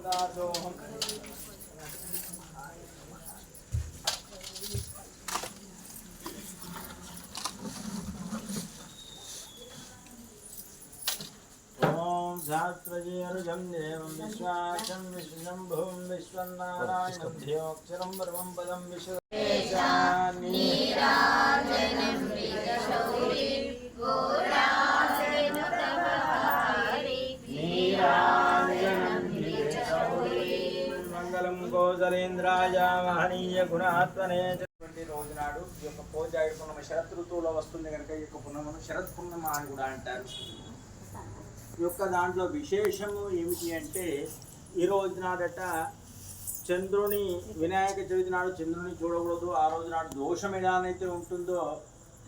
दासोऽहम् ॐ शास्त्रजेरुजं देवं विश्वाचं विष्णुशम्भुं विश्वनारायणं ध्येयोऽक्षरं परमं पदं नीराजनं मृगशौरिं घोरासनुतपहारि नीराजनं मृगशौरिं మంగళం గోదరేంద్రాయ మహనీయ గుణాత్మనే. రోజు నాడు ఈ యొక్క పోజాయుడు పున్నమ శరత్ ఋతువులో వస్తుంది కనుక ఈ యొక్క పున్నమను శరత్ పున్నమ అని కూడా అంటారు. ఈ యొక్క దాంట్లో విశేషము ఏమిటి అంటే ఈ రోజు నాడట చంద్రుని వినాయక చవితి నాడు చంద్రుని చూడకూడదు. ఆ రోజు నాడు దోషం ఎలానైతే ఉంటుందో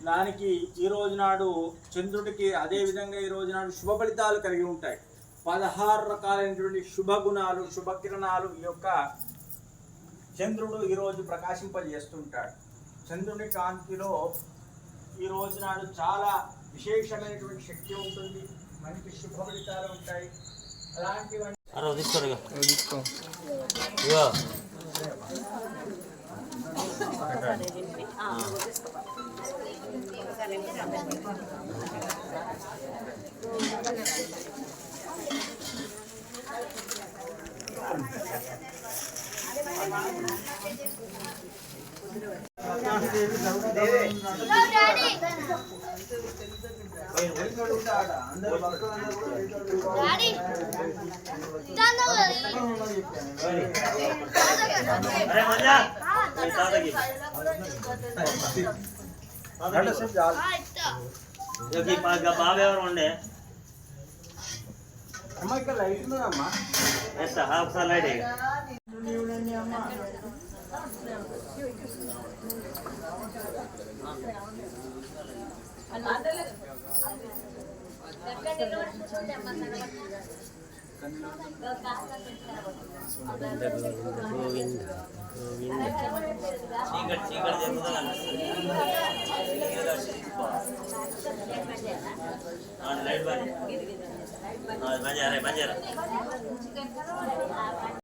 దానికి ఈ రోజు నాడు చంద్రుడికి అదేవిధంగా ఈ రోజు నాడు శుభ ఫలితాలు కలిగి ఉంటాయి. 16 రకాలైనటువంటి శుభగుణాలు శుభకిరణాలు ఈ యొక్క చంద్రుడు ఈరోజు ప్రకాశింపజేస్తుంటాడు. చంద్రుని కాంతిలో ఈ రోజు నాడు చాలా విశేషమైనటువంటి శక్తి ఉంటుంది. మంచి శుభ ఫలితాలు ఉంటాయి. అలాంటివన్నీ బాబు ఎవరు ఉండే అమ్మా ఇక్కడ లైట్ ఉన్నదమ్మా. ఒకసారి లైట్ చీకటి చీకటి లైట్ బంద్ బంజారా